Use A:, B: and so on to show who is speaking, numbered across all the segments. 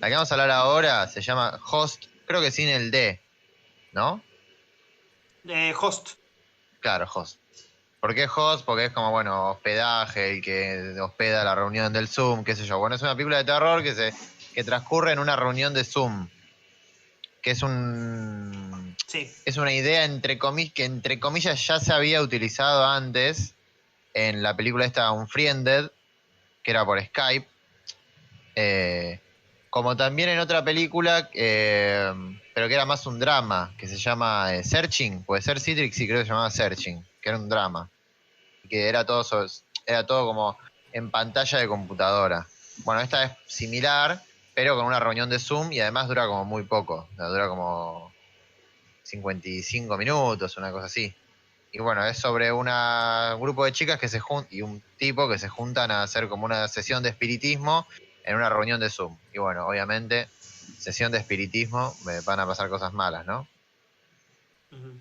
A: La que vamos a hablar ahora se llama Host, creo que sin el D, ¿no?
B: Host.
A: Claro, Host. ¿Por qué Host? Porque es como, bueno, hospedaje, el que hospeda la reunión del Zoom, qué sé yo. Bueno, es una película de terror que transcurre en una reunión de Zoom, que
B: Sí.
A: es una idea que entre comillas ya se había utilizado antes en la película esta Unfriended, que era por Skype, como también en otra película, pero que era más un drama, que se llama Searching, puede ser Citrix, sí, creo que se llamaba Searching, que era un drama, que era todo como en pantalla de computadora. Bueno, esta es similar, pero con una reunión de Zoom y además dura como muy poco, o sea, dura como 55 minutos, una cosa así. Y bueno, es sobre un grupo de chicas que se juntan y un tipo que se juntan a hacer como una sesión de espiritismo en una reunión de Zoom. Y bueno, obviamente, sesión de espiritismo, me van a pasar cosas malas, ¿no?
B: Ujú.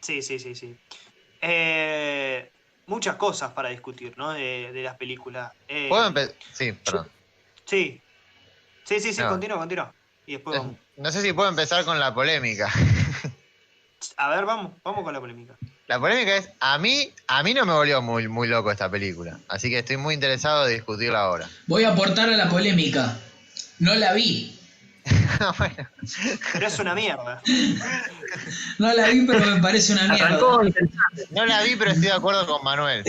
B: Sí, sí, sí, sí. Eh, Muchas cosas para discutir, ¿no? De las películas.
A: ¿Puedo empezar? Sí,
B: Yo-
A: perdón.
B: sí, sí, sí, sí,
A: No,
B: continúa, continúa. Y después vamos.
A: no sé si puedo empezar con la polémica.
B: A ver, vamos con la polémica.
A: La polémica es, a mí no me volvió muy, muy loco esta película. Así que estoy muy interesado de discutirla ahora.
C: Voy a aportar a la polémica. No la vi.
A: Bueno,
B: Pero es una mierda.
C: No la vi, pero me parece una
D: Arrancó
C: mierda.
D: interesante.
A: no la vi, pero estoy de acuerdo con Manuel.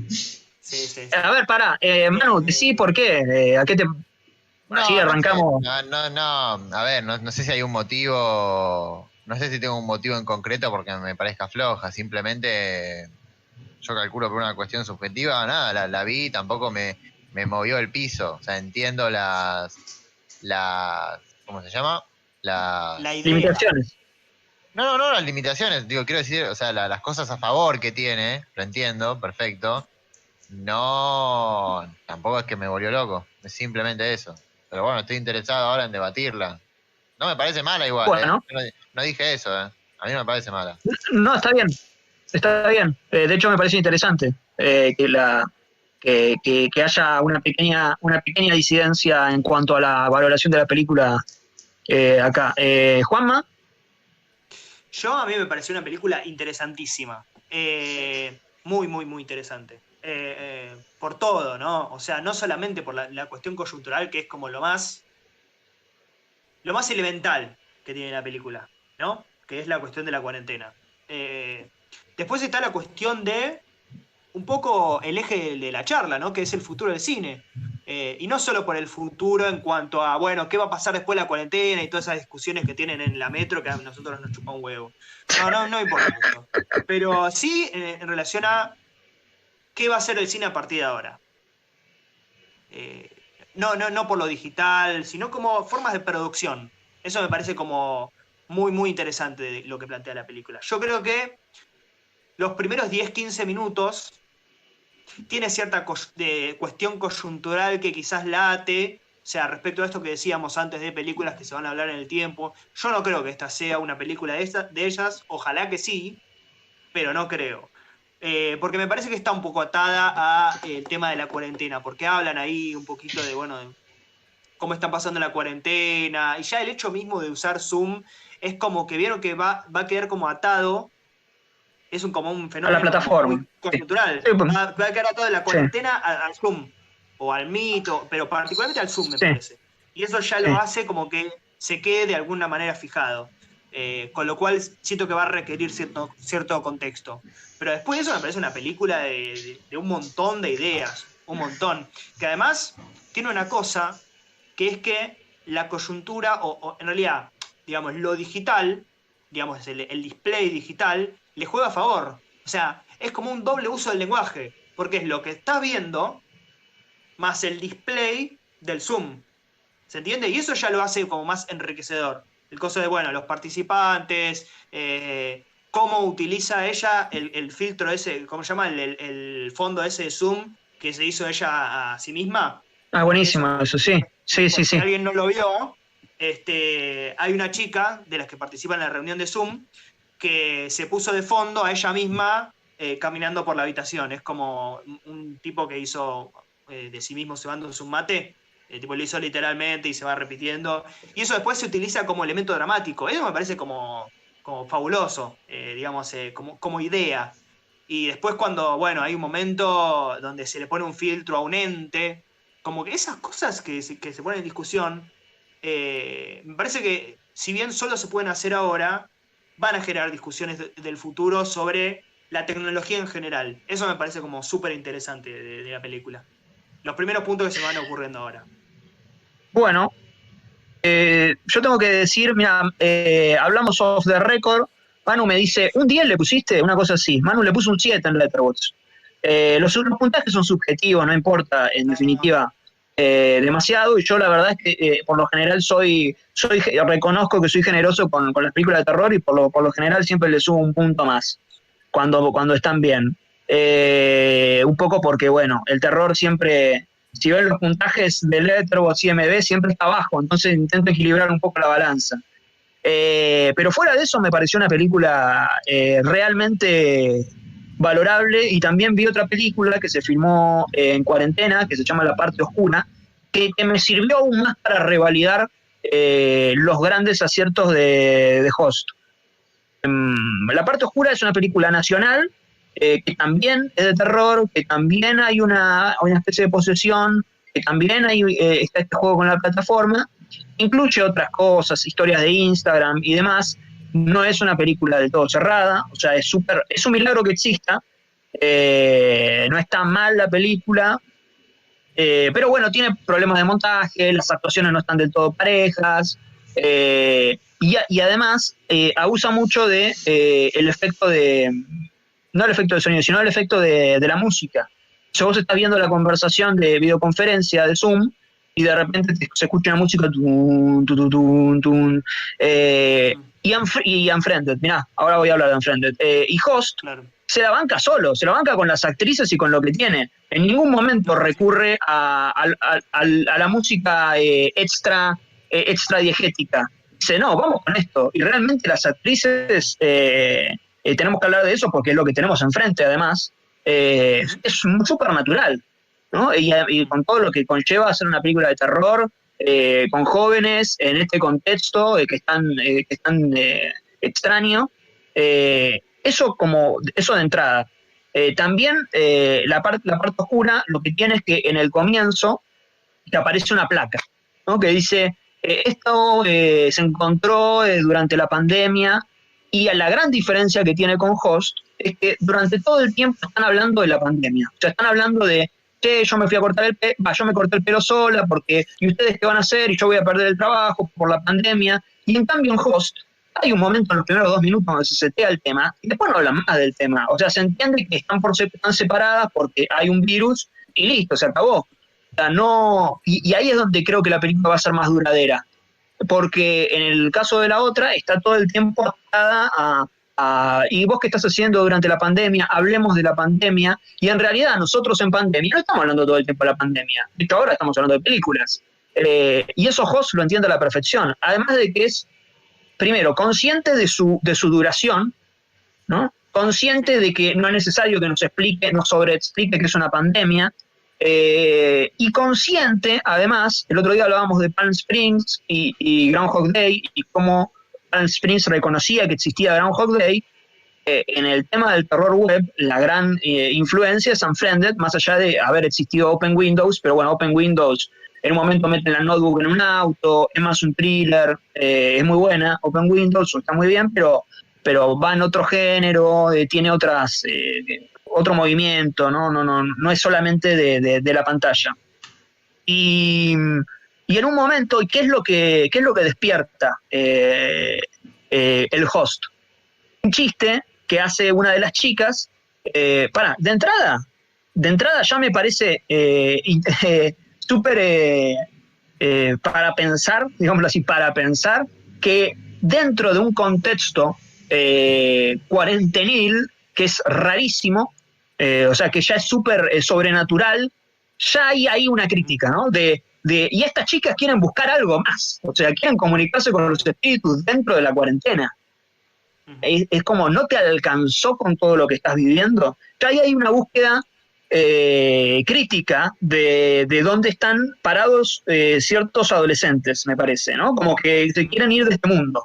B: Sí, sí,
D: A
B: sí.
D: ver, pará, Manu, decí por qué, ¿a qué te...? Así
A: No, no sé.
D: arrancamos.
A: No. A ver, no sé si hay un motivo. No sé si tengo un motivo en concreto porque me parezca floja. Simplemente yo calculo por una cuestión subjetiva. Nada, la vi, tampoco me movió el piso. O sea, entiendo las. ¿Cómo se llama?
B: La
A: Las.
B: idea.
D: Limitaciones.
A: No, las limitaciones. Digo, quiero decir, o sea, las cosas a favor que tiene. Lo entiendo, perfecto. No, tampoco es que me volvió loco. Es simplemente eso. Pero bueno, estoy interesado ahora en debatirla. No me parece mala igual, ¿eh?
D: Bueno,
A: No dije eso, ¿eh? A mí no me parece mala.
D: no, está bien, está bien. De hecho, me parece interesante que haya una pequeña disidencia en cuanto a la valoración de la película acá. Juanma,
B: A mí me pareció una película interesantísima. Muy, muy, muy interesante. Por todo, ¿no? O sea, no solamente por la cuestión coyuntural, que es como lo más elemental que tiene la película, ¿no? Que es la cuestión de la cuarentena. Eh, Después está la cuestión de un poco el eje de la charla, ¿no? Que es el futuro del cine. Y no solo por el futuro en cuanto a, bueno, qué va a pasar después de la cuarentena y todas esas discusiones que tienen en la metro que a nosotros nos chupa un huevo. No importa eso. Pero sí en relación a qué va a ser el cine a partir de ahora. Eh, no por lo digital, sino como formas de producción. Eso me parece como muy, muy interesante de lo que plantea la película. Yo creo que los primeros 10 15 minutos tiene cierta cuestión coyuntural que quizás late, o sea, respecto a esto que decíamos antes de películas que se van a hablar en el tiempo. Yo no creo que esta sea una película de ellas, ojalá que sí, pero no creo. Porque me parece que está un poco atada al tema de la cuarentena, porque hablan ahí un poquito de, bueno, de cómo está pasando la cuarentena, y ya el hecho mismo de usar Zoom es como que vieron que va a quedar como atado, es como un
D: a la
B: fenómeno como
D: plataforma.
B: muy
D: Sí,
B: coyuntural,
D: sí, pues,
B: va a quedar atado de la
D: sí,
B: cuarentena al Zoom, o al Meet, pero particularmente al Zoom me
D: sí,
B: parece. Y eso ya lo
D: sí.
B: hace como que se quede de alguna manera fijado. Con lo cual siento que va a requerir cierto contexto. Pero después de eso me parece una película de un montón de ideas, un montón. Que además tiene una cosa, que es que la coyuntura, o en realidad, digamos, lo digital, digamos, el display digital, le juega a favor. O sea, es como un doble uso del lenguaje, porque es lo que estás viendo más el display del Zoom. ¿Se entiende? Y eso ya lo hace como más enriquecedor. El coso de, bueno, los participantes, cómo utiliza ella el filtro ese, ¿cómo se llama? El fondo ese de Zoom que se hizo ella a sí misma.
D: Ah,
B: Eso,
D: buenísimo, eso sí. Sí,
B: por
D: sí,
B: si
D: sí.
B: alguien no lo vio, hay una chica de las que participa en la reunión de Zoom que se puso de fondo a ella misma caminando por la habitación. Es como un tipo que hizo de sí mismo cebándose un mate. tipo lo hizo literalmente y se va repitiendo. Y eso después se utiliza como elemento dramático. Eso me parece como fabuloso, digamos, como idea. Y después cuando, bueno, hay un momento donde se le pone un filtro a un ente, como que esas cosas que se ponen en discusión, me parece que si bien solo se pueden hacer ahora, van a generar discusiones del futuro sobre la tecnología en general. Eso me parece como súper interesante de la película. Los primeros puntos que se me van ocurriendo ahora.
D: Bueno, yo tengo que decir, mira, hablamos off the record. Manu me dice, ¿un 10 le pusiste? Una cosa así. Manu le puso un 7 en Letterboxd. Los puntajes son subjetivos, no importa, en definitiva, demasiado. Y yo la verdad es que por lo general reconozco que soy generoso con las películas de terror y por lo general siempre le subo un punto más cuando están bien. Un poco porque, bueno, el terror siempre, si ven los puntajes de Letterboxd y IMDb, siempre está abajo, entonces intento equilibrar un poco la balanza. Pero fuera de eso me pareció una película realmente valorable, y también vi otra película que se filmó en cuarentena, que se llama La Parte Oscura, que me sirvió aún más para revalidar los grandes aciertos de Host. La Parte Oscura es una película nacional que también es de terror, que también hay una especie de posesión, que también está este juego con la plataforma, incluye otras cosas, historias de Instagram y demás. No es una película del todo cerrada, o sea, es un milagro que exista. No está mal la película, pero bueno, tiene problemas de montaje, las actuaciones no están del todo parejas, y además abusa mucho de el efecto no el efecto de sonido, sino el efecto de la música. O sea, vos estás viendo la conversación de videoconferencia de Zoom y de repente se escucha una música tun, tun, tun, tun, y Unfriended, mirá, ahora voy a hablar de Unfriended. Y Host, claro, se la banca solo, se la banca con las actrices y con lo que tiene. En ningún momento recurre a la música extra diegética. Dice, no, vamos con esto. Y realmente las actrices, tenemos que hablar de eso porque es lo que tenemos enfrente, además. Es súper natural, ¿no? Y con todo lo que conlleva hacer una película de terror, con jóvenes en este contexto que es tan extraño. Eso de entrada. También la parte oscura, lo que tiene es que en el comienzo te aparece una placa, ¿no? Que dice, esto se encontró durante la pandemia, y la gran diferencia que tiene con Host es que durante todo el tiempo están hablando de la pandemia. O sea, están hablando de, yo me fui a cortar yo me corté el pelo sola, porque, ¿y ustedes qué van a hacer? Y yo voy a perder el trabajo por la pandemia. Y en cambio en Host hay un momento en los primeros 2 minutos donde se setea el tema y después no hablan más del tema. O sea, se entiende que están separadas porque hay un virus y listo, se acabó. O sea, y ahí es donde creo que la película va a ser más duradera. Porque en el caso de la otra está todo el tiempo atada ¿y vos qué estás haciendo durante la pandemia? Hablemos de la pandemia. Y en realidad nosotros en pandemia no estamos hablando todo el tiempo de la pandemia. De hecho, ahora estamos hablando de películas. Y eso Host lo entiende a la perfección. Además de que es, primero, consciente de su duración, ¿no? Consciente de que no es necesario que nos sobreexplique que es una pandemia. Y consciente, además, el otro día hablábamos de Palm Springs y Groundhog Day, y cómo Palm Springs reconocía que existía Groundhog Day. En el tema del terror web, la gran influencia es Unfriended, más allá de haber existido Open Windows, pero bueno, Open Windows en un momento meten la notebook en un auto, es más un thriller, es muy buena, Open Windows está muy bien, pero va en otro género, tiene otro movimiento, no es solamente de la pantalla. Y en un momento, ¿qué es lo que despierta el Host? Un chiste que hace una de las chicas, de entrada ya me parece súper para pensar, digámoslo así, que dentro de un contexto cuarentenil, que es rarísimo, o sea, que ya es súper sobrenatural, ya hay ahí una crítica, ¿no? Y estas chicas quieren buscar algo más, o sea, quieren comunicarse con los espíritus dentro de la cuarentena. Es como, ¿no te alcanzó con todo lo que estás viviendo? Ya ahí hay una búsqueda crítica de dónde están parados ciertos adolescentes, me parece, ¿no? Como que se quieren ir de este mundo.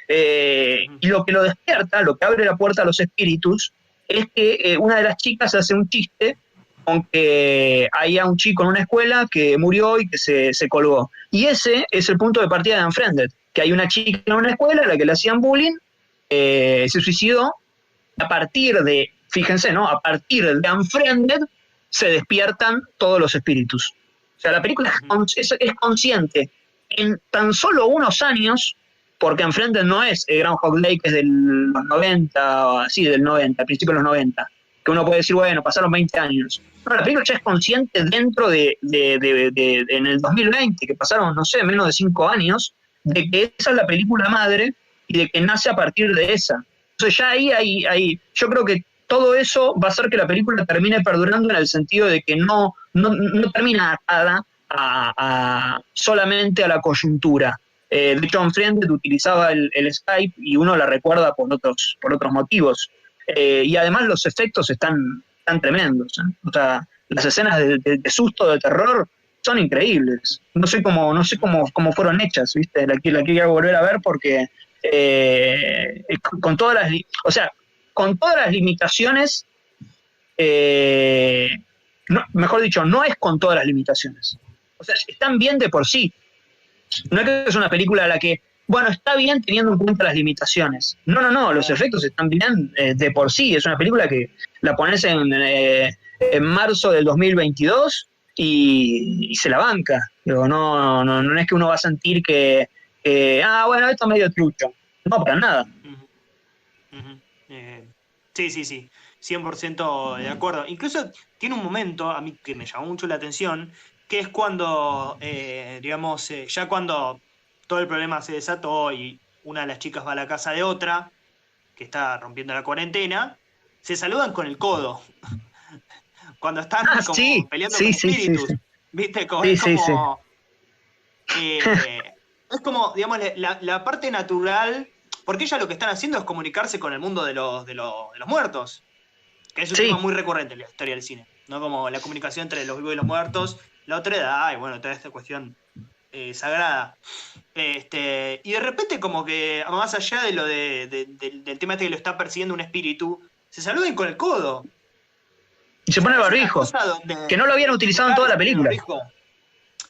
D: Y lo que lo despierta, lo que abre la puerta a los espíritus, es que una de las chicas hace un chiste con que había un chico en una escuela que murió y que se colgó. Y ese es el punto de partida de Unfriended, que hay una chica en una escuela a la que le hacían bullying, se suicidó, a partir de, fíjense, ¿no? A partir de Unfriended se despiertan todos los espíritus. O sea, la película es consciente en tan solo unos años, porque Unfriended no es Groundhog Day, que es de los 90, sí, del 90, al principio de los 90, que uno puede decir, bueno, pasaron 20 años. No, la película ya es consciente dentro en el 2020, que pasaron, no sé, menos de 5 años, de que esa es la película madre y de que nace a partir de esa. Entonces ya ahí yo creo que todo eso va a hacer que la película termine perdurando en el sentido de que no termina atada solamente a la coyuntura. De hecho, Unfriended utilizaba el Skype y uno la recuerda por otros motivos. Y además los efectos están tremendos. O sea, las escenas de susto, de terror, son increíbles. No sé cómo fueron hechas, ¿viste? La quiero volver a ver porque con todas las limitaciones, mejor dicho, no es con todas las limitaciones. O sea, están bien de por sí. No es que es una película a la que, bueno, está bien teniendo en cuenta las limitaciones. No, los efectos están bien de por sí. Es una película que la pones en marzo del 2022 y se la banca. Digo, no es que uno va a sentir que, bueno, esto es medio trucho. No, para nada.
B: Sí, 100% de acuerdo. Incluso tiene un momento, a mí que me llamó mucho la atención, que es cuando, ya cuando todo el problema se desató y una de las chicas va a la casa de otra, que está rompiendo la cuarentena, se saludan con el codo. Cuando están como
D: sí,
B: peleando
D: sí,
B: como
D: sí,
B: espíritus.
D: sí.
B: ¿Viste?
D: Sí,
B: Es como...
D: sí.
B: es como, digamos, la parte natural, porque ellas lo que están haciendo es comunicarse con el mundo de los muertos, que es un tema muy recurrente en la historia del cine, ¿no? Como la comunicación entre los vivos y los muertos, la otra edad, y bueno, toda esta cuestión sagrada. Y de repente como que, más allá de lo del tema este que lo está persiguiendo un espíritu, se saluden con el codo.
D: Y se pone el barbijo, que no lo habían utilizado en toda la película.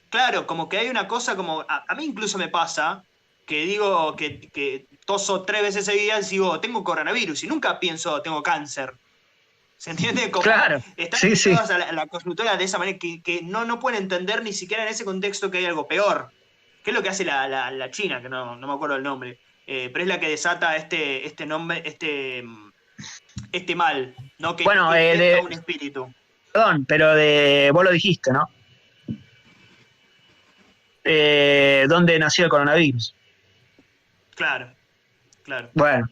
B: Claro, como que hay una cosa como... A mí incluso me pasa que digo que toso 3 veces seguidas y digo, tengo coronavirus, y nunca pienso, tengo cáncer. ¿Se entiende? Como
D: claro,
B: están
D: sí.
B: a la consultora de esa manera que no pueden entender ni siquiera en ese contexto que hay algo peor. ¿Qué es lo que hace la China? Que no me acuerdo el nombre. Pero es la que desata este nombre, este mal, ¿no? Que
D: bueno,
B: infecta un espíritu.
D: Perdón, pero vos lo dijiste, ¿no? ¿Dónde nació el coronavirus?
B: Claro.
D: Bueno,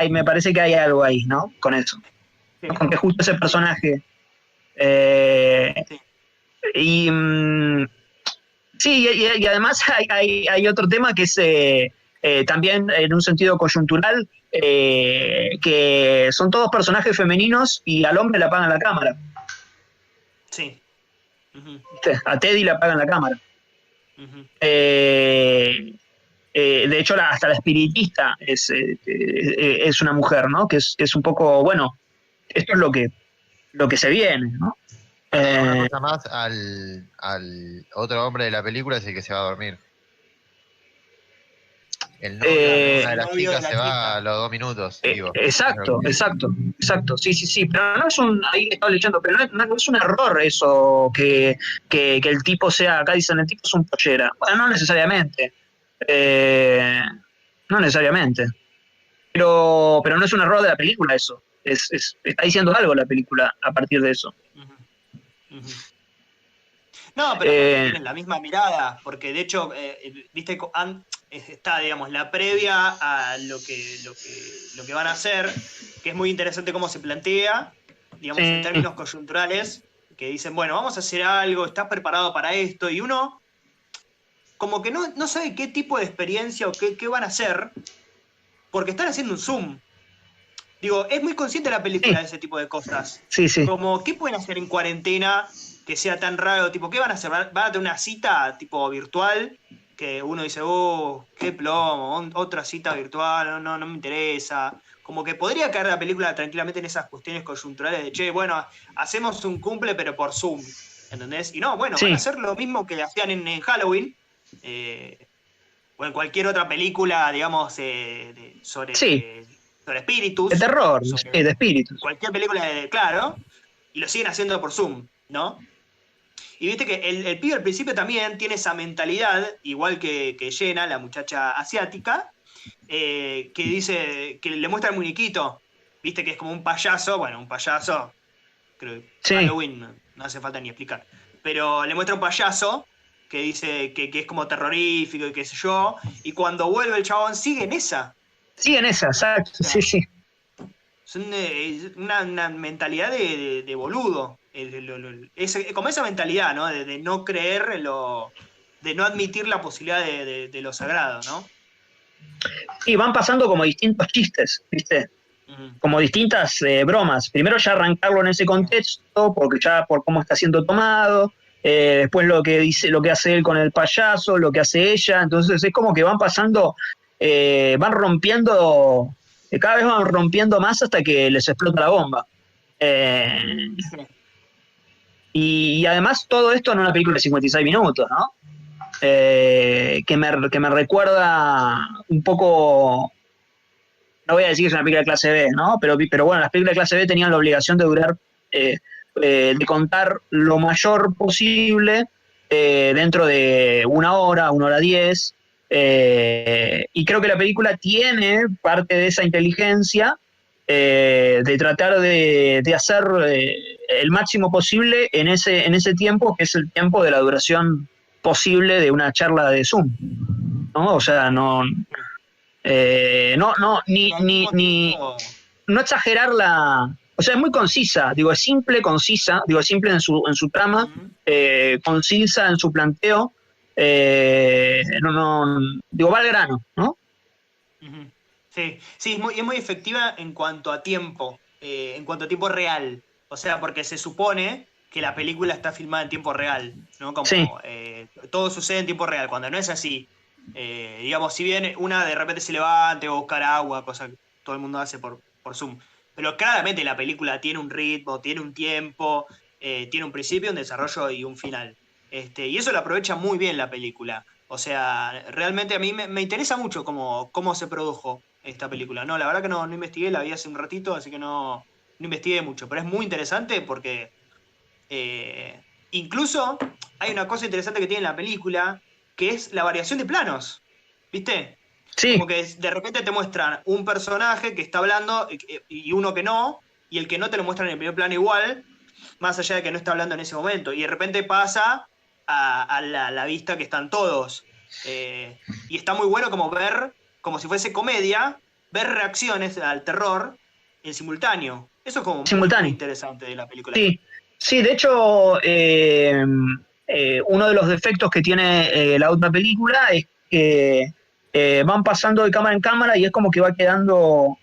D: me parece que hay algo ahí, ¿no? Con eso.
B: Sí.
D: Con que justo ese personaje...
B: Sí.
D: Y sí, y además hay otro tema que es también en un sentido coyuntural, que son todos personajes femeninos y al hombre le apagan la cámara.
B: Sí.
D: A Teddy le apagan la cámara. De hecho, hasta la espiritista es una mujer, ¿no? Que es un poco, bueno, esto es lo que se viene, ¿no?
A: Una cosa más, al otro hombre de la película es el que se va a dormir. El novio de una de las chicas se va a los 2 minutos.
D: Exacto. Sí. Pero no es ahí estaba leyendo, pero no es un error eso que el tipo sea, acá dicen, el tipo es un pollera. Bueno, no necesariamente. No necesariamente. Pero no es un error de la película eso. Está diciendo algo la película a partir de eso.
B: No, pero tienen la misma mirada, porque de hecho, viste, está, digamos, la previa a lo que van a hacer, que es muy interesante cómo se plantea, digamos, en términos coyunturales, que dicen, bueno, vamos a hacer algo, estás preparado para esto, y uno como que no sabe qué tipo de experiencia o qué van a hacer, porque están haciendo un Zoom. Digo, es muy consciente la película
D: Sí.
B: de ese tipo de cosas.
D: Sí, sí.
B: Como, ¿qué pueden hacer en cuarentena que sea tan raro? Tipo, ¿qué van a hacer? ¿Van a tener una cita tipo virtual? Que uno dice, oh, qué plomo, otra cita virtual, no me interesa. Como que podría caer la película tranquilamente en esas cuestiones coyunturales de, che, bueno, hacemos un cumple pero por Zoom, ¿entendés? Y no, bueno, van a
D: Sí,
B: hacer lo mismo que hacían en Halloween, o en cualquier otra película, digamos,
D: sí,
B: sobre
D: de
B: espíritus,
D: terror, sí,
B: sobre
D: de espíritus.
B: cualquier película de, claro, y lo siguen haciendo por Zoom, ¿no? Y viste que el pibe al principio también tiene esa mentalidad, igual que Jenna, la muchacha asiática, que dice, que le muestra el muñequito, viste que es como un payaso, bueno, un payaso, creo que
D: Sí,
B: Halloween no hace falta ni explicar, pero le muestra un payaso que dice que es como terrorífico y qué sé yo, y cuando vuelve el chabón sigue en esa.
D: sí, en esa, exacto,
B: O
D: sí,
B: sea,
D: sí.
B: son una mentalidad de boludo. Como esa mentalidad, ¿no? De no creer de no admitir la posibilidad de lo sagrado, ¿no?
D: Y van pasando como distintos chistes, ¿viste?
B: Ujú.
D: Como distintas bromas. Primero ya arrancarlo en ese contexto, porque ya por cómo está siendo tomado, después lo que dice, lo que hace él con el payaso, lo que hace ella, entonces es como que van pasando, van rompiendo, cada vez van rompiendo más hasta que les explota la bomba. Eh,
B: Sí.
D: y además todo esto en una película de 56 minutos, ¿no? Que me recuerda un poco, no voy a decir que es una película de clase B, ¿no? Pero bueno, las películas de clase B tenían la obligación de durar, de contar lo mayor posible dentro de una hora 10. Y creo que la película tiene parte de esa inteligencia de tratar de hacer el máximo posible en ese tiempo, que es el tiempo de la duración posible de una charla de Zoom, ¿no? O sea,
B: Pero al mismo tiempo.
D: no exagerar o sea, es muy concisa, digo, es simple, concisa, digo, es simple en su trama,
B: Ujú,
D: concisa en su planteo, digo, va al grano, ¿no?
B: ujú. Sí, sí, es muy efectiva en cuanto a tiempo real. O sea, porque se supone que la película está filmada en tiempo real, ¿no?
D: Sí,
B: Como todo sucede en tiempo real, cuando no es así. Digamos, si bien una de repente se levante o buscar agua, cosa que todo el mundo hace por Zoom. Pero claramente la película tiene un ritmo, tiene un tiempo, tiene un principio, un desarrollo y un final. Y eso lo aprovecha muy bien la película. O sea, realmente a mí me interesa mucho cómo se produjo esta película. No, la verdad que no investigué, la vi hace un ratito, así que no investigué mucho. Pero es muy interesante porque incluso hay una cosa interesante que tiene la película, que es la variación de planos. ¿Viste?
D: sí,
B: Como que de repente te muestran un personaje que está hablando y uno que no, y el que no te lo muestran en el primer plano igual, más allá de que no está hablando en ese momento. Y de repente pasa a la vista que están todos. Y está muy bueno como ver, como si fuese comedia, ver reacciones al terror en simultáneo. Eso es como muy
D: simultáneo.
B: interesante de la película.
D: Sí, sí, de hecho, uno de los defectos que tiene la otra película es que van pasando de cámara en cámara y es como que va quedando,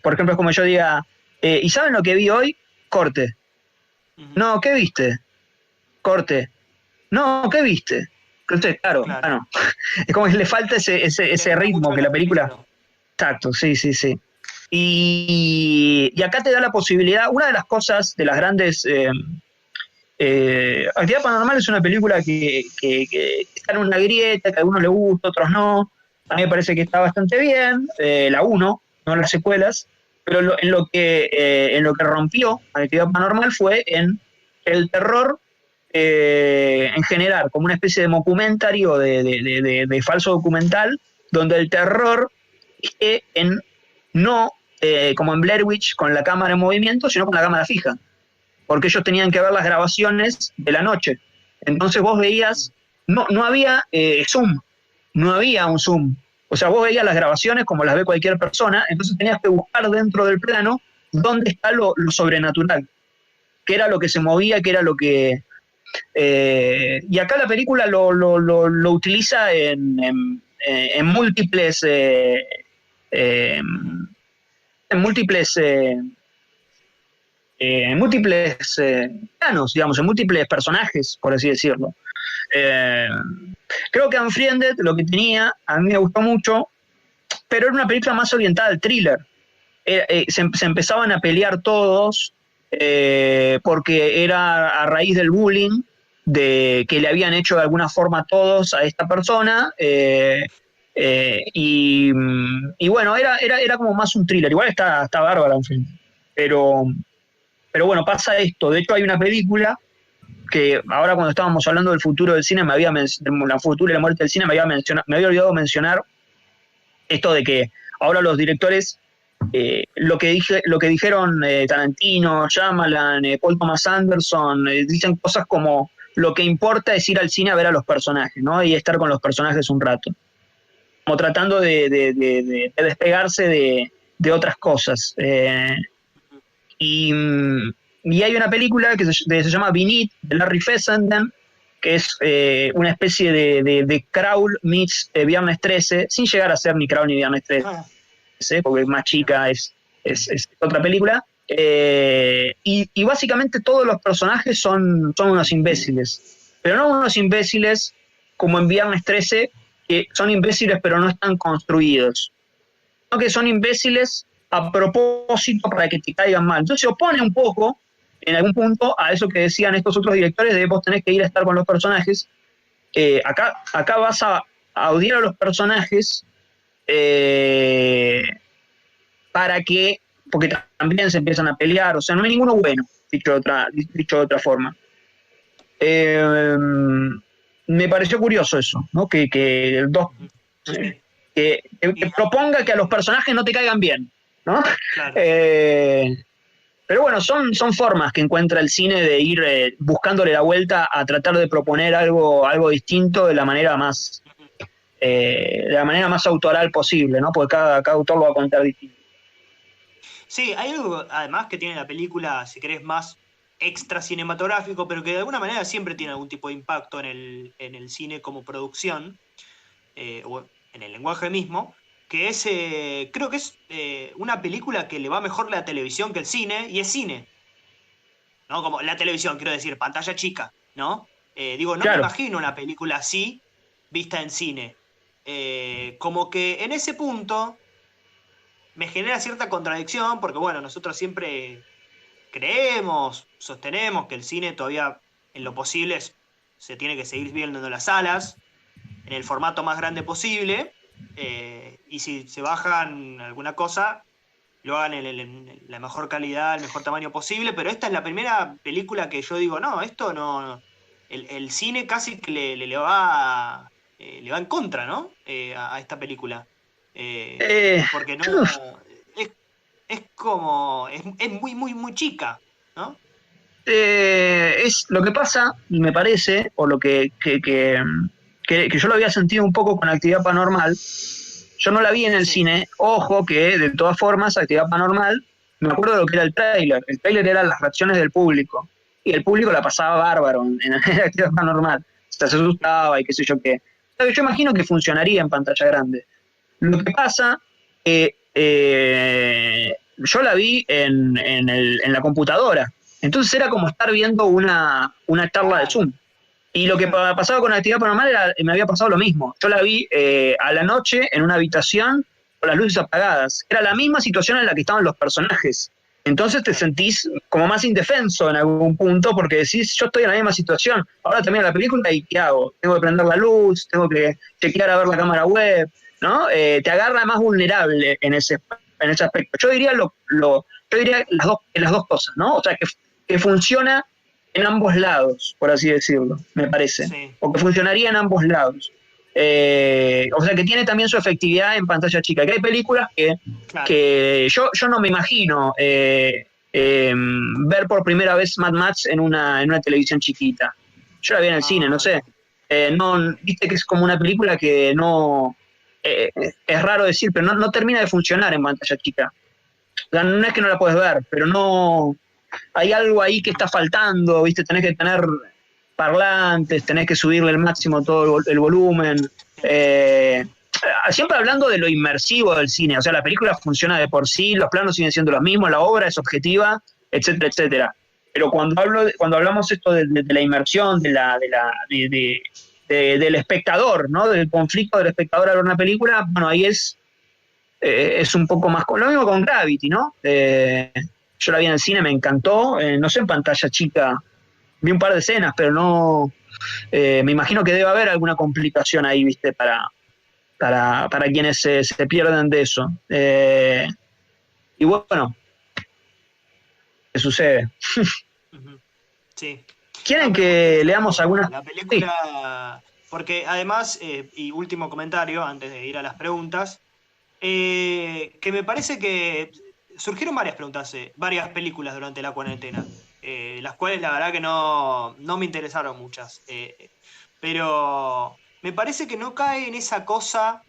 D: por ejemplo, es como yo diga, ¿y saben lo que vi hoy? Corte.
B: Ujú.
D: No, ¿qué viste? Corte. No, ¿qué viste? Corte, claro,
B: Claro.
D: bueno, es como que le falta
B: Le
D: ese
B: falta
D: ritmo
B: mucho
D: que la película.
B: claro.
D: Exacto, sí, sí, sí. Y acá te da la posibilidad, una de las cosas, de las grandes Actividad Paranormal es una película que está en una grieta, que a algunos le gusta, a otros no. A mí me parece que está bastante bien, la uno, no las secuelas, pero en lo que rompió Actividad Paranormal fue en el terror, en general, como una especie de documentary o de falso documental, donde el terror esté en no como en Blair Witch con la cámara en movimiento, sino con la cámara fija porque ellos tenían que ver las grabaciones de la noche. Entonces vos veías, no había zoom, no había un zoom. O sea, vos veías las grabaciones como las ve cualquier persona, entonces tenías que buscar dentro del plano dónde está lo sobrenatural, qué era lo que se movía, qué era lo que... y acá la película lo utiliza en múltiples... Eh,
B: Ujú.
D: en múltiples planos, digamos, en múltiples personajes, por así decirlo. Creo que Unfriended lo que tenía, a mí me gustó mucho, pero era una película más orientada al thriller. Se empezaban a pelear todos porque era a raíz del bullying de que le habían hecho de alguna forma todos a esta persona. Y bueno, era como más un thriller. Igual está bárbara, en fin. Pero bueno, pasa esto. De hecho, hay una película que ahora cuando estábamos hablando del futuro del cine, la futura y la muerte del cine, me había olvidado mencionar esto de que ahora los directores, lo que dijeron Tarantino, Shyamalan, Paul Thomas Anderson, dicen cosas como lo que importa es ir al cine a ver a los personajes, ¿no? Y estar con los personajes un rato. Como tratando de despegarse de otras cosas. Y hay una película que se llama Beneath, de Larry Fessenden, que es una especie de Crawl meets Viernes 13, sin llegar a ser ni Crawl ni Viernes 13, porque es más chica, es otra película. Y básicamente todos los personajes son unos imbéciles, pero no unos imbéciles como en Viernes 13, que son imbéciles pero no están construidos, sino que son imbéciles a propósito para que te caigan mal. Entonces se opone un poco, en algún punto, a eso que decían estos otros directores de vos tenés que ir a estar con los personajes. Acá vas a odiar a los personajes porque también se empiezan a pelear, o sea, no hay ninguno bueno, dicho de otra forma. Me pareció curioso eso, ¿no? Que proponga que a los personajes no te caigan bien, ¿no?
B: Claro.
D: Pero bueno, son formas que encuentra el cine de ir buscándole la vuelta a tratar de proponer algo distinto de la manera más autoral posible, ¿no? Porque cada autor lo va a contar distinto.
B: Sí, hay algo además que tiene la película, si querés, más extra cinematográfico, pero que de alguna manera siempre tiene algún tipo de impacto en el cine como producción, o en el lenguaje mismo, que es, creo que es una película que le va mejor la televisión que el cine, y es cine, ¿no? Como la televisión, quiero decir, pantalla chica, ¿no? No
D: Claro.
B: me imagino una película así vista en cine. Como que en ese punto me genera cierta contradicción, porque bueno, nosotros siempre creemos, sostenemos que el cine todavía en lo posible se tiene que seguir viendo en las salas, en el formato más grande posible, y si se bajan alguna cosa, lo hagan en la mejor calidad, el mejor tamaño posible, pero esta es la primera película que yo digo, no, esto no, el cine casi que le va en contra, ¿no? A esta película. Porque no, es como, es muy, muy, muy chica, ¿no?
D: Es lo que pasa, me parece, o lo que yo lo había sentido un poco con Actividad Paranormal. Yo no la vi en el cine. Ojo que, de todas formas, Actividad Paranormal, me acuerdo de lo que era el tráiler. El tráiler eran las reacciones del público. Y el público la pasaba bárbaro en Actividad Paranormal. Se asustaba y qué sé yo qué. Yo imagino que funcionaría en pantalla grande. Lo que pasa yo la vi en la computadora. Entonces era como estar viendo una charla de Zoom. Y lo que pasaba con Actividad Paranormal me había pasado lo mismo. Yo la vi a la noche en una habitación con las luces apagadas. Era la misma situación en la que estaban los personajes. Entonces te sentís como más indefenso en algún punto porque decís, yo estoy en la misma situación. Ahora termino la película y ¿qué hago? Tengo que prender la luz, tengo que chequear a ver la cámara web, ¿no? Te agarra más vulnerable en ese aspecto. Yo diría las dos cosas, ¿no? O sea, que funciona en ambos lados, por así decirlo, me parece. Sí. O que funcionaría en ambos lados. O sea, que tiene también su efectividad en pantalla chica. Que hay películas que yo no me imagino ver por primera vez Mad Max en una televisión chiquita. Yo la vi en el cine, no sé. Viste que es como una película que no... es raro decir, pero no termina de funcionar en pantalla chica. O sea, no es que no la puedes ver, pero no... Hay algo ahí que está faltando, ¿viste? Tenés que tener parlantes, tenés que subirle al máximo todo el volumen. siempre hablando de lo inmersivo del cine, o sea, la película funciona de por sí, los planos siguen siendo los mismos, la obra es objetiva, etcétera, etcétera. Pero cuando hablamos esto de la inmersión, del espectador, ¿no? Del conflicto del espectador al ver una película, bueno, ahí es un poco más. Lo mismo con Gravity, ¿no? Yo la vi en el cine, me encantó, no sé en pantalla chica, vi un par de escenas, pero no. Me imagino que debe haber alguna complicación ahí, ¿viste? Para quienes se pierden de eso. Y bueno, ¿qué sucede?
B: Ujú. Sí.
D: ¿Quieren
B: No, pero
D: que leamos alguna?
B: la película, porque además, y último comentario antes de ir a las preguntas, que me parece que surgieron varias preguntas, varias películas durante la cuarentena, las cuales la verdad que no me interesaron muchas, pero me parece que no cae en esa cosa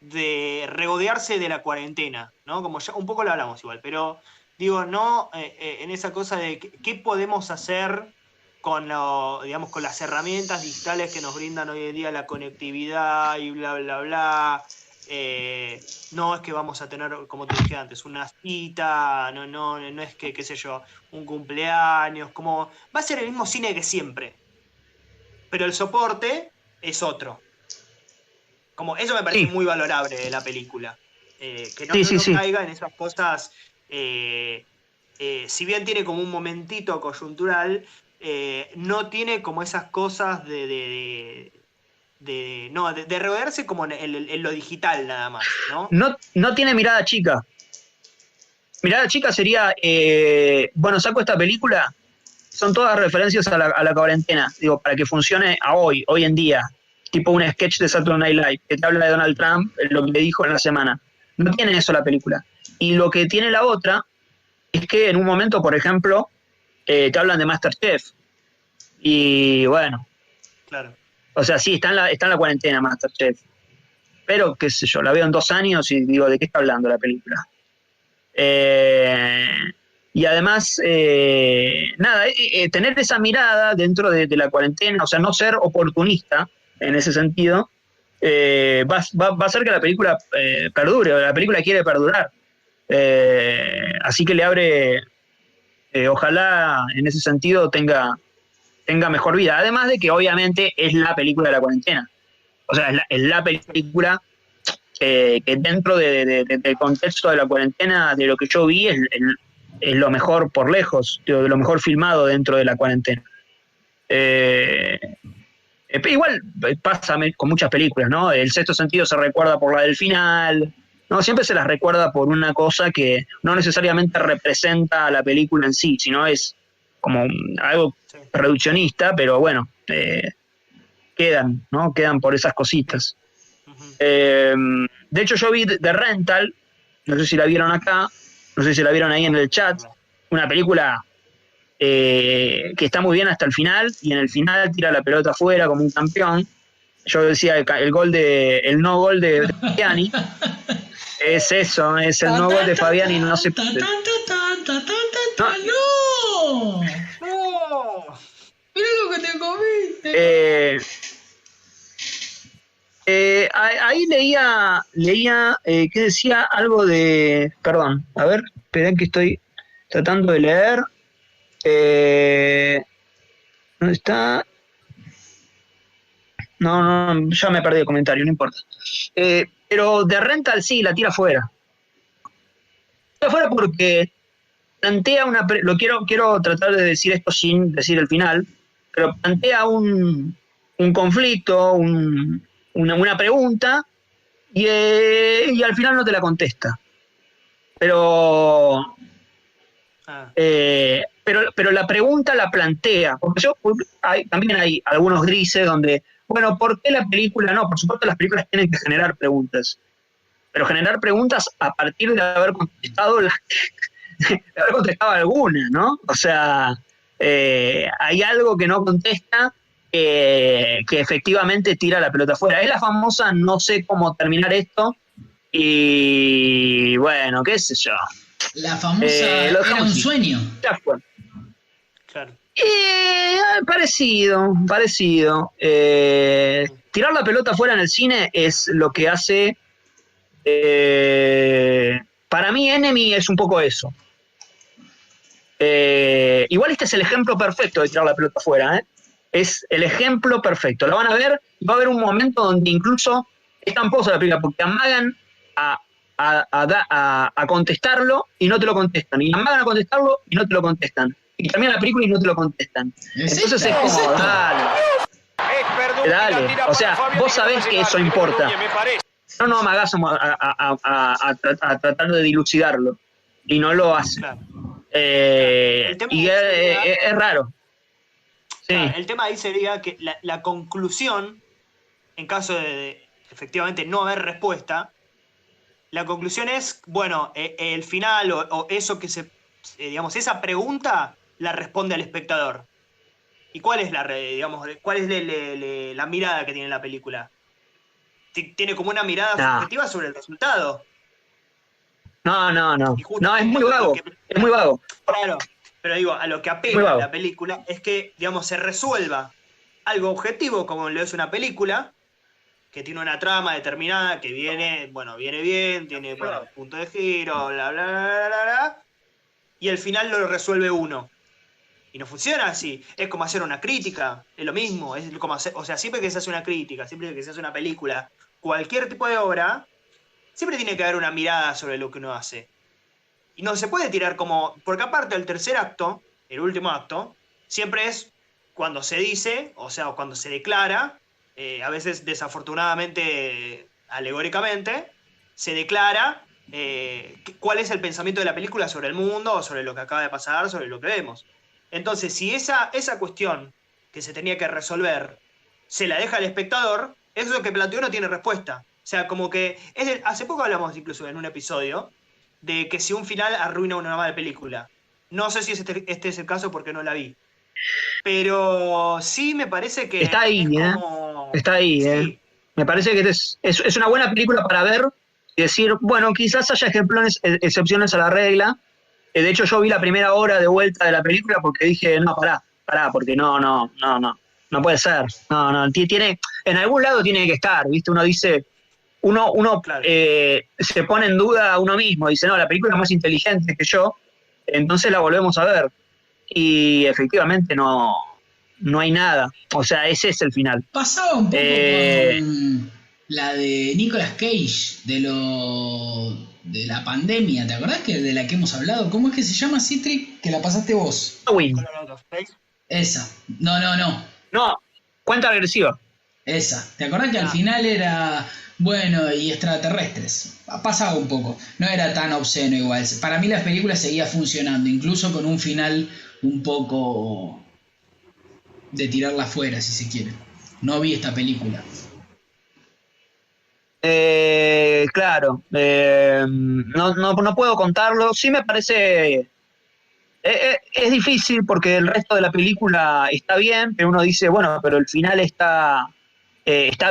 B: de regodearse de la cuarentena, ¿no? Como ya un poco lo hablamos igual, pero digo, no en esa cosa de qué podemos hacer con digamos, con las herramientas digitales que nos brindan hoy en día la conectividad y bla, bla, bla. No es que vamos a tener, como te dije antes, una cita, no es que, qué sé yo, un cumpleaños, como va a ser el mismo cine que siempre, pero el soporte es otro. Como eso me parece
D: Sí,
B: muy valorable de la película. Que
D: sí, sí,
B: no
D: sí.
B: caiga en esas cosas. Si bien tiene como un momentito coyuntural, no tiene como esas cosas de rodearse como en lo digital nada más, ¿no?
D: No tiene mirada chica. Mirada chica sería, bueno, saco esta película, son todas referencias a la cuarentena, digo, para que funcione hoy en día, tipo un sketch de Saturday Night Live, que te habla de Donald Trump, lo que le dijo en la semana. No tiene eso la película. Y lo que tiene la otra es que en un momento, por ejemplo, te hablan de MasterChef. Y bueno,
B: Claro.
D: o sea, sí, está en la cuarentena MasterChef. Pero, qué sé yo, la veo en 2 años y digo, ¿de qué está hablando la película? Eh, y además, nada, tener esa mirada dentro de la cuarentena, o sea, no ser oportunista en ese sentido, va a hacer que la película perdure, o la película quiere perdurar. Así que le abre, ojalá en ese sentido tenga mejor vida. Además de que obviamente es la película de la cuarentena. O sea, es la película que dentro del contexto de la cuarentena, de lo que yo vi, es lo mejor por lejos, de lo mejor filmado dentro de la cuarentena. Igual pasa con muchas películas, ¿no? El Sexto Sentido se recuerda por la del final, ¿no? Siempre se las recuerda por una cosa que no necesariamente representa a la película en sí, sino es como algo
B: Sí.
D: reduccionista, pero bueno, quedan, ¿no? Quedan por esas cositas.
B: Ujú.
D: De hecho, yo vi The Rental, no sé si la vieron acá, no sé si la vieron ahí en el chat, una película que está muy bien hasta el final, y en el final tira la pelota afuera como un campeón. Yo decía el no gol de Fabiani, es eso, es el no gol de Fabiani, no se puede. No,
C: ¡No!
B: ¡No!
C: ¡Mira lo que te comiste!
D: Ahí leía que decía algo de. Perdón, a ver, esperen que estoy tratando de leer. ¿Dónde está? No, ya me perdí el comentario, no importa. Pero de Rental sí, la tira afuera. Tira afuera porque plantea lo quiero tratar de decir esto sin decir el final, pero plantea un conflicto, una pregunta, y al final no te la contesta. Pero
B: Ah,
D: pero la pregunta la plantea, porque también hay algunos grises donde, bueno, ¿por qué la película no? Por supuesto las películas tienen que generar preguntas, pero generar preguntas a partir de haber contestado de haber contestado alguna, ¿no? O sea, hay algo que no contesta que efectivamente tira la pelota afuera. Es la famosa no sé cómo terminar esto y bueno, qué sé yo.
C: La famosa
D: Lo
C: era
D: dejamos
C: un
D: así.
C: sueño.
D: Ya fue.
B: claro.
D: Parecido. Tirar la pelota fuera en el cine es lo que hace. Para mí, Enemy es un poco eso. Igual este es el ejemplo perfecto de tirar la pelota fuera, ¿eh? Es el ejemplo perfecto. La van a ver y va a haber un momento donde incluso es tramposa la película porque amagan a contestarlo y no te lo contestan. Y amagan a contestarlo y no te lo contestan. Y termina la película y no te lo contestan. Entonces es como, dale. O sea, vos sabés que eso importa. No amagás a tratar de dilucidarlo. Y no lo hace.
B: Claro.
D: Y es raro. Sí.
B: Claro, el tema ahí sería que la conclusión, en caso de efectivamente no haber respuesta, la conclusión es, bueno, el final o eso que digamos, esa pregunta la responde al espectador. ¿Y cuál es cuál es la mirada que tiene la película? Tiene como una mirada subjetiva sobre el resultado.
D: No, es muy vago. Es muy vago.
B: Claro, pero digo, a lo que apela la película es que, digamos, se resuelva algo objetivo como lo es una película, que tiene una trama determinada, que viene bien, tiene punto de giro, bla, bla, bla, bla, bla, bla, y al final lo resuelve uno. Y no funciona así. Es como hacer una crítica, es lo mismo. Es como hacer, o sea, siempre que se hace una crítica, siempre que se hace una película, cualquier tipo de obra, siempre tiene que haber una mirada sobre lo que uno hace. Y no se puede tirar como... Porque aparte el tercer acto, el último acto, siempre es cuando se dice, o sea, cuando se declara, a veces desafortunadamente, alegóricamente, se declara cuál es el pensamiento de la película sobre el mundo, sobre lo que acaba de pasar, sobre lo que vemos. Entonces, si esa cuestión que se tenía que resolver se la deja al espectador, eso que planteó no tiene respuesta. O sea, como que... hace poco hablamos incluso en un episodio de que si un final arruina una mala película. No sé si este es el caso porque no la vi. Pero sí me parece que...
D: Está ahí, Está ahí,
B: sí.
D: Me parece que es una buena película para ver y decir, bueno, quizás haya excepciones a la regla. De hecho, yo vi la primera hora de vuelta de la película porque dije, no, pará, porque no puede ser. Tiene, en algún lado tiene que estar, ¿viste? Uno dice... Uno
B: Claro.
D: Se pone en duda a uno mismo, dice, no, la película es más inteligente que yo, entonces la volvemos a ver. Y efectivamente no hay nada. O sea, ese es el final.
C: Pasaba un poco con la de Nicolas Cage, de la pandemia, ¿te acordás de la que hemos hablado? ¿Cómo es que se llama, Citric? Que la pasaste vos. Esa. No.
D: No, cuenta regresiva.
C: Esa. ¿Te acordás que al final era... Bueno, y extraterrestres. Pasaba un poco. No era tan obsceno igual. Para mí la película seguía funcionando, incluso con un final un poco de tirarla afuera, si se quiere. No vi esta película.
D: Claro. No puedo contarlo. Sí me parece... es difícil porque el resto de la película está bien, pero uno dice, bueno, pero el final está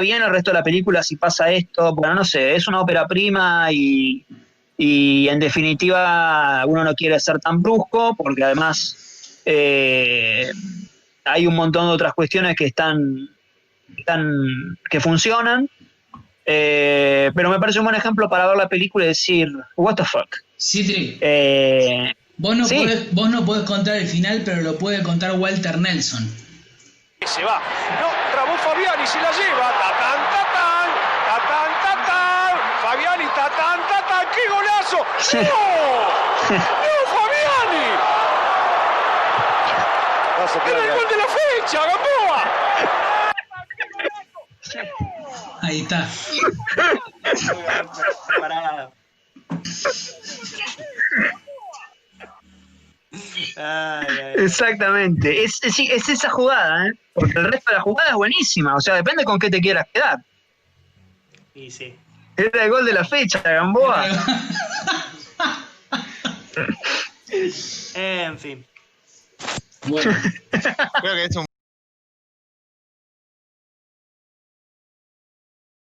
D: bien el resto de la película si pasa esto. Bueno, no sé, es una ópera prima y en definitiva uno no quiere ser tan brusco porque además hay un montón de otras cuestiones que que funcionan. Pero me parece un buen ejemplo para ver la película y decir, what the fuck.
C: Citric, vos no podés contar el final, pero lo puede contar Walter Nelson.
E: Se va. No, trabó Fabiani, se la lleva. Tatán, tatán. Tatán, tatán. Fabiani, tatán, tatán. ¡Qué golazo! ¡No! ¡No, Fabiani! ¡Era el gol de la fecha, Gamboa!
C: Ahí está.
B: Parada.
D: Exactamente, es esa jugada, porque el resto de la jugada es buenísima, o sea, depende con qué te quieras quedar.
B: Y sí.
D: Era el gol de la fecha, Gamboa.
B: En fin.
C: Bueno.
A: Creo que es un